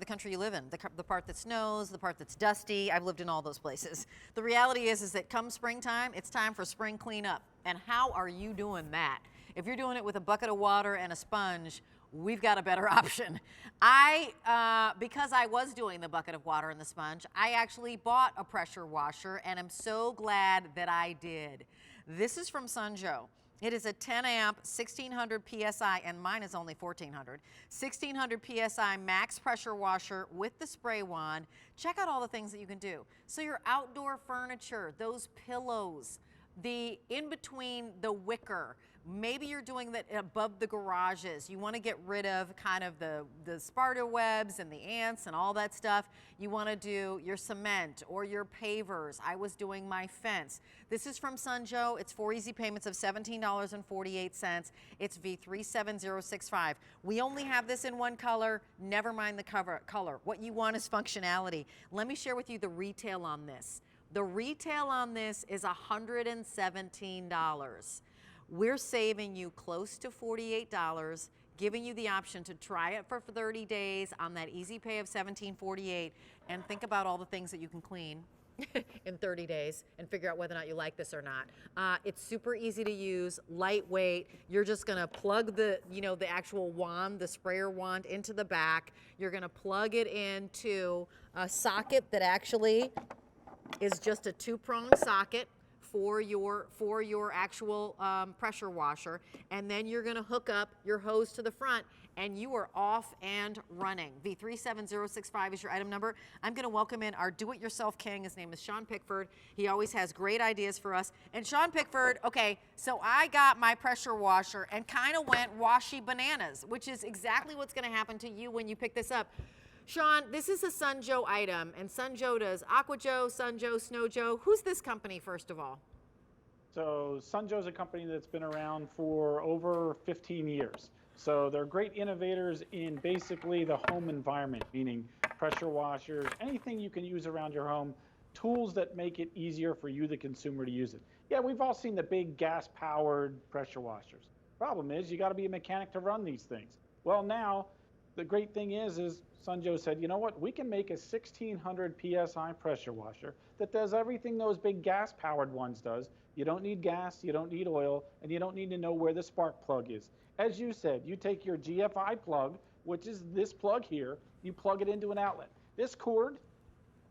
the country you live in, the part that snows, the part that's dusty. I've lived in all those places. The reality is that come springtime, it's time for spring cleanup. And how are you doing that? If you're doing it with a bucket of water and a sponge, we've got a better option. Because I was doing the bucket of water and the sponge, I actually bought a pressure washer, and I'm so glad that I did. This is from Sun Joe. It is a 10 amp, 1600 PSI, and mine is only 1400. 1600 PSI max pressure washer with the spray wand. Check out all the things that you can do. So your outdoor furniture, those pillows, the in between the wicker, maybe you're doing that above the garages. You want to get rid of kind of the spider webs and the ants and all that stuff. You want to do your cement or your pavers. I was doing my fence. This is from Sun Joe. It's 4 easy payments of $17.48. It's V37065. We only have this in one color. Never mind the color. What you want is functionality. Let me share with you the retail on this. The retail on this is $117. We're saving you close to $48, giving you the option to try it for 30 days on that easy pay of $17.48, and think about all the things that you can clean in 30 days and figure out whether or not you like this or not. It's super easy to use, lightweight. You're just gonna plug the actual wand, the sprayer wand, into the back. You're gonna plug it into a socket that actually is just a 2-prong socket for your actual pressure washer, and then you're going to hook up your hose to the front, and you are off and running. V37065 is your item number. I'm going to welcome in our do-it-yourself king. His name is Sean Pickford. He always has great ideas for us. And Sean Pickford, okay, so I got my pressure washer and kind of went washy bananas, which is exactly what's going to happen to you when you pick this up. Sean, this is a Sun Joe item, and Sun Joe does Aqua Joe, Sun Joe, Snow Joe. Who's this company, first of all? So Sun Joe's a company that's been around for over 15 years. So they're great innovators in basically the home environment, meaning pressure washers, anything you can use around your home, tools that make it easier for you, the consumer, to use it. Yeah, we've all seen the big gas-powered pressure washers. Problem is, you got to be a mechanic to run these things. Well, now, the great thing is Sun Joe said, you know what, we can make a 1600 PSI pressure washer that does everything those big gas-powered ones does. You don't need gas, you don't need oil, and you don't need to know where the spark plug is. As you said, you take your GFI plug, which is this plug here, you plug it into an outlet. This cord,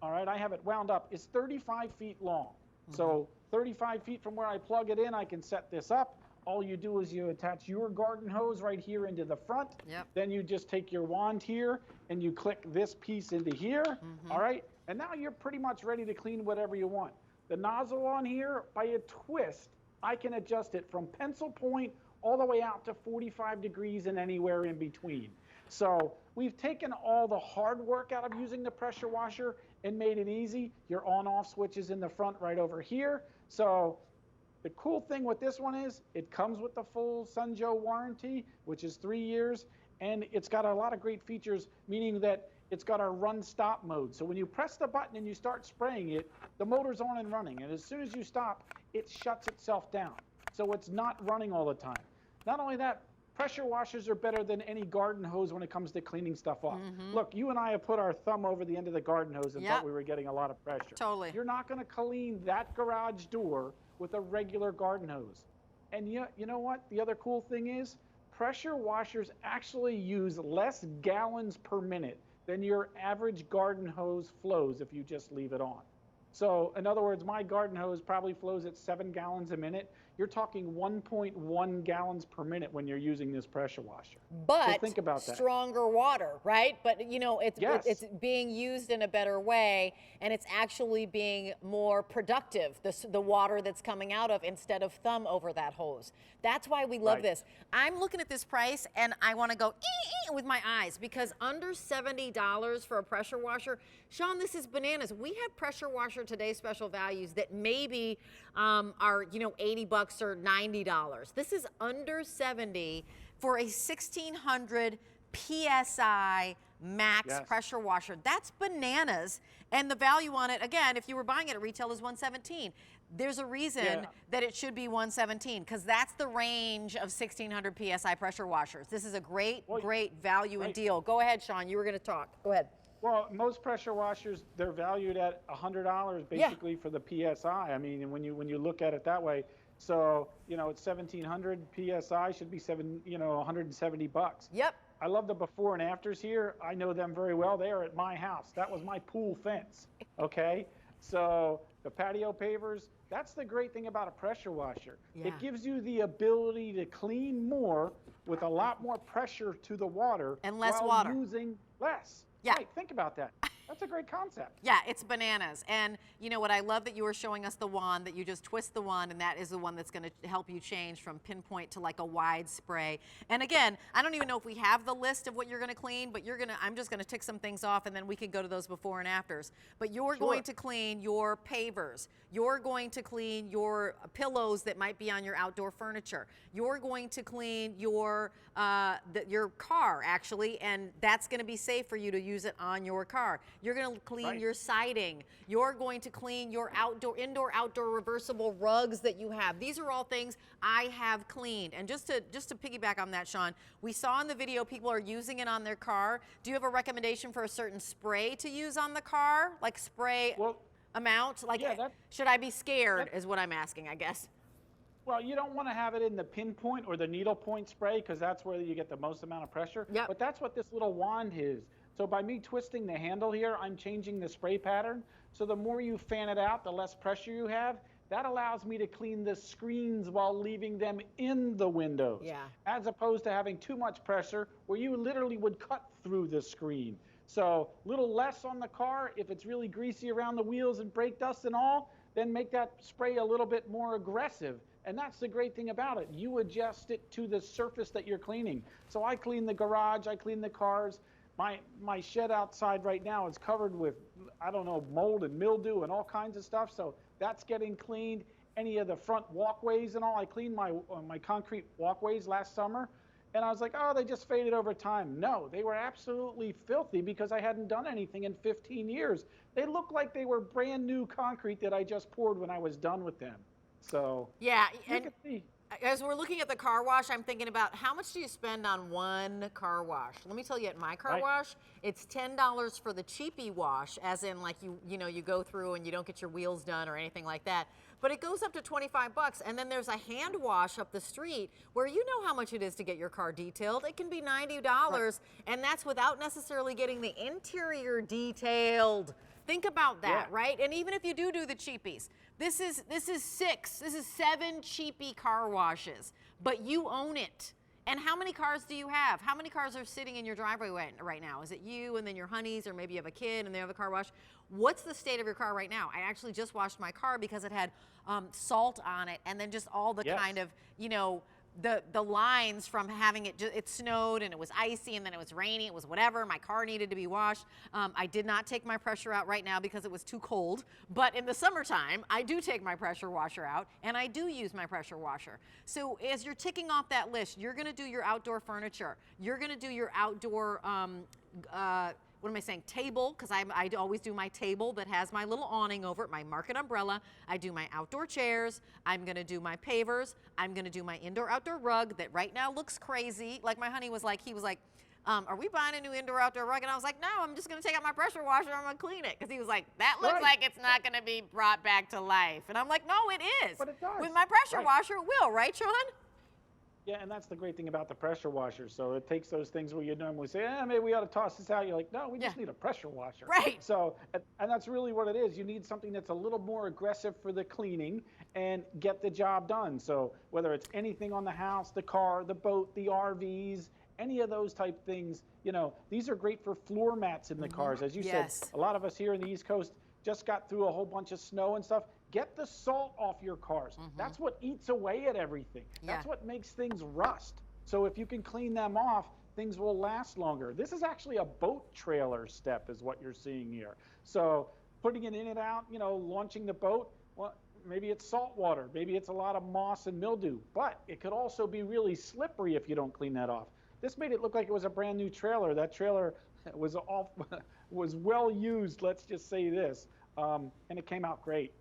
all right, I have it wound up, is 35 feet long. So 35 feet from where I plug it in, I can set this up. All you do is you attach your garden hose right here into the front. Yep. Then you just take your wand here and you click this piece into here. All right. And now you're pretty much ready to clean whatever you want. The nozzle on here, by a twist, I can adjust it from pencil point all the way out to 45 degrees and anywhere in between. So we've taken all the hard work out of using the pressure washer and made it easy. Your on-off switch is in the front right over here. So the cool thing with this one is it comes with the full Sun Joe warranty, which is 3 years, and it's got a lot of great features, meaning that it's got a run-stop mode. So when you press the button and you start spraying it, the motor's on and running, and as soon as you stop, it shuts itself down. So it's not running all the time. Not only that, pressure washers are better than any garden hose when it comes to cleaning stuff off. Look, you and I have put our thumb over the end of the garden hose and thought we were getting a lot of pressure. Totally. You're not going to clean that garage door with a regular garden hose. And you know what? The other cool thing is pressure washers actually use less gallons per minute than your average garden hose flows if you just leave it on. So in other words, my garden hose probably flows at 7 gallons a minute. You're talking 1.1 gallons per minute when you're using this pressure washer. But so think about that. Stronger water, right? But you know, it's being used in a better way, and it's actually being more productive, the water that's coming out of, instead of thumb over that hose. That's why we love this. I'm looking at this price and I want to go with my eyes, because under $70 for a pressure washer, Sean, this is bananas. We have pressure washer today special values that maybe are, you know, 80 bucks or $90. This is under 70 for a 1600 PSI max pressure washer. That's bananas. And the value on it, again, if you were buying it at retail, is $117. There's a reason that it should be $117, because that's the range of 1600 PSI pressure washers. This is a great value and deal. Go ahead, Sean. You were going to talk. Go ahead. Well, most pressure washers, they're valued at $100 Yeah. basically for the PSI. I mean, when you look at it that way, so it's 1,700 PSI should be 170 bucks. Yep. I love the before and afters here. I know them very well. They are at my house. That was my pool fence. Okay, so the patio pavers. That's the great thing about a pressure washer. Yeah. It gives you the ability to clean more with a lot more pressure to the water And less while water. using less. Yeah. Right, think about that. That's a great concept. Yeah, it's bananas. And you know what, I love that you were showing us the wand, that you just twist the wand, and that is the one that's going to help you change from pinpoint to like a wide spray. And again, I don't even know if we have the list of what you're going to clean, but I'm just going to tick some things off, and then we can go to those before and afters. But you're going to clean your pavers. You're going to clean your pillows that might be on your outdoor furniture. You're going to clean your car, actually, and that's going to be safe for you to use it on your car. You're going to clean your siding. You're going to clean your indoor, outdoor reversible rugs that you have. These are all things I have cleaned. And just to piggyback on that, Sean, we saw in the video people are using it on their car. Do you have a recommendation for a certain spray to use on the car? Like spray amount? Like, yeah, should I be scared is what I'm asking, I guess. Well, you don't want to have it in the pinpoint or the needle point spray because that's where you get the most amount of pressure. Yep. But that's what this little wand is. So by me twisting the handle here, I'm changing the spray pattern. So the more you fan it out, the less pressure you have. That allows me to clean the screens while leaving them in the windows. Yeah. As opposed to having too much pressure where you literally would cut through the screen. So a little less on the car. If it's really greasy around the wheels and brake dust and all, then make that spray a little bit more aggressive. And that's the great thing about it. You adjust it to the surface that you're cleaning. So I clean the garage, I clean the cars. My shed outside right now is covered with, I don't know, mold and mildew and all kinds of stuff. So that's getting cleaned. Any of the front walkways and all, I cleaned my concrete walkways last summer. And I was like, oh, they just faded over time. No, they were absolutely filthy because I hadn't done anything in 15 years. They looked like they were brand new concrete that I just poured when I was done with them. So yeah, you and can see. As we're looking at the car wash, I'm thinking about how much do you spend on one car wash? Let me tell you, at my car wash, it's $10 for the cheapy wash, as in like you go through and you don't get your wheels done or anything like that. But it goes up to 25 bucks, and then there's a hand wash up the street where you know how much it is to get your car detailed. It can be $90, and that's without necessarily getting the interior detailed. Think about that, right? And even if you do the cheapies, this is 7 cheapy car washes, but you own it. And how many cars do you have? How many cars are sitting in your driveway right now? Is it you and then your honeys, or maybe you have a kid and they have a car wash? What's the state of your car right now? I actually just washed my car because it had salt on it, and then just all the kind of, the lines from having it snowed and it was icy and then it was rainy, it was whatever, my car needed to be washed. I did not take my pressure out right now because it was too cold, but in the summertime, I do take my pressure washer out and I do use my pressure washer. So as you're ticking off that list, you're gonna do your outdoor furniture, you're gonna do your outdoor, what am I saying, table, because I always do my table that has my little awning over it, my market umbrella. I do my outdoor chairs. I'm going to do my pavers. I'm going to do my indoor-outdoor rug that right now looks crazy. Like my honey was like, are we buying a new indoor-outdoor rug? And I was like, no, I'm just going to take out my pressure washer and I'm going to clean it. Because he was like, that looks like it's not going to be brought back to life. And I'm like, no, it is. But it does. With my pressure washer, it will, right, Sean? Yeah, and that's the great thing about the pressure washer. So it takes those things where you normally say, maybe we ought to toss this out. You're like, no, we just need a pressure washer. Right. So, and that's really what it is. You need something that's a little more aggressive for the cleaning and get the job done. So whether it's anything on the house, the car, the boat, the RVs, any of those type things, these are great for floor mats in the cars. As you said, a lot of us here in the East Coast just got through a whole bunch of snow and stuff. Get the salt off your cars. That's what eats away at everything. That's what makes things rust. So if you can clean them off, things will last longer. This is actually a boat trailer step is what you're seeing here. So putting it in and out, launching the boat, well, maybe it's salt water. Maybe it's a lot of moss and mildew. But it could also be really slippery if you don't clean that off. This made it look like it was a brand new trailer. That trailer was well used, let's just say this, and it came out great.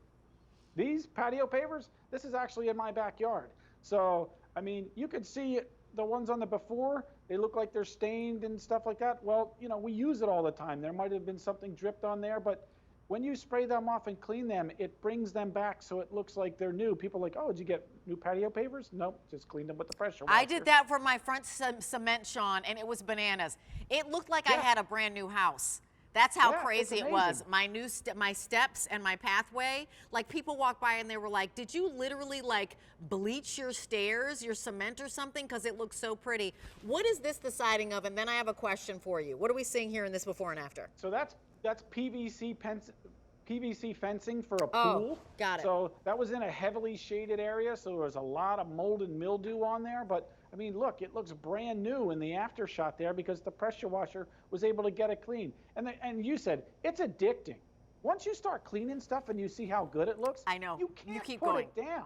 These patio pavers, this is actually in my backyard. So, I mean, you could see the ones on the before, they look like they're stained and stuff like that. Well, you know, we use it all the time. There might have been something dripped on there, but when you spray them off and clean them, it brings them back so it looks like they're new. People are like, oh, did you get new patio pavers? Nope, just cleaned them with the pressure washer. I did that for my front cement, Sean, and it was bananas. It looked like I had a brand new house. That's how crazy it was. My steps and my pathway, like people walk by and they were like, did you literally like bleach your stairs, your cement or something? Because it looks so pretty. What is this the siding of? And then I have a question for you. What are we seeing here in this before and after? So that's PVC fencing for a pool. Oh, got it. So that was in a heavily shaded area, so there was a lot of mold and mildew on there. But I mean, look, it looks brand new in the after shot there because the pressure washer was able to get it clean. And you said it's addicting. Once you start cleaning stuff and you see how good it looks, I know. You can't keep put going. it down.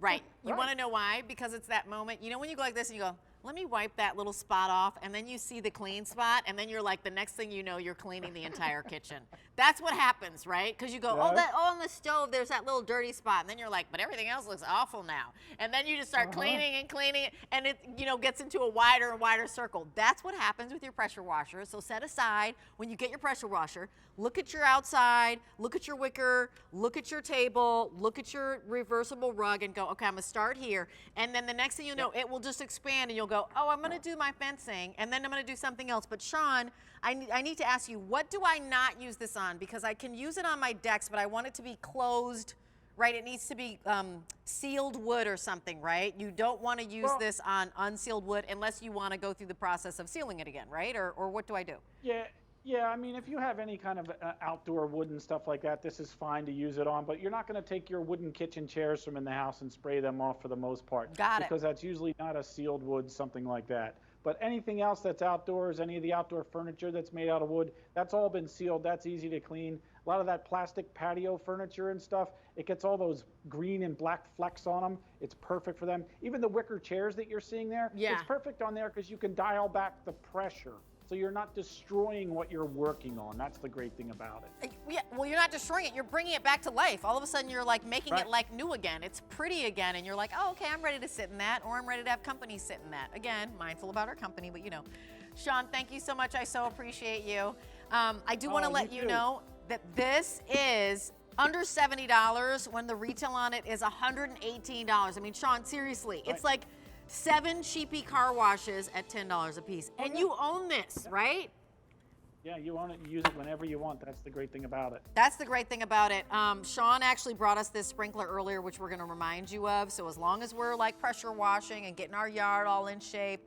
Right. You want to know why? Because it's that moment. You know when you go like this and you go, let me wipe that little spot off, and then you see the clean spot, and then you're like, the next thing you know, you're cleaning the entire kitchen. That's what happens, right? Because you go, oh, on the stove, there's that little dirty spot, and then you're like, but everything else looks awful now. And then you just start cleaning and cleaning it, and it, you know, gets into a wider and wider circle. That's what happens with your pressure washer. So set aside, when you get your pressure washer, look at your outside, look at your wicker, look at your table, look at your reversible rug, and go, okay, I'm gonna start here. And then the next thing you know, it will just expand, and you'll go, oh, I'm gonna do my fencing, and then I'm gonna do something else. But Sean, I need to ask you, what do I not use this on? Because I can use it on my decks, but I want it to be closed, right? It needs to be sealed wood or something, right? You don't want to use this on unsealed wood unless you want to go through the process of sealing it again, right? Or what do I do? Yeah, I mean, if you have any kind of outdoor wood and stuff like that, this is fine to use it on, but you're not going to take your wooden kitchen chairs from in the house and spray them off for the most part. Got it. Because that's usually not a sealed wood, something like that. But anything else that's outdoors, any of the outdoor furniture that's made out of wood, that's all been sealed. That's easy to clean. A lot of that plastic patio furniture and stuff, it gets all those green and black flecks on them. It's perfect for them. Even the wicker chairs that you're seeing there, it's perfect on there because you can dial back the pressure. So you're not destroying what you're working on. That's the great thing about it. Yeah, well, you're not destroying it. You're bringing it back to life. All of a sudden, you're like making it like new again. It's pretty again, and you're like, oh, okay, I'm ready to sit in that, or I'm ready to have company sit in that. Again, mindful about our company, but you know. Sean, thank you so much. I so appreciate you. I do want to let you know that this is under $70 when the retail on it is $118. I mean, Sean, seriously, it's like 7 cheapy car washes at $10 a piece. And you own this, right? Yeah, you own it. You use it whenever you want. That's the great thing about it. That's the great thing about it. Sean actually brought us this sprinkler earlier, which we're going to remind you of. So as long as we're like pressure washing and getting our yard all in shape,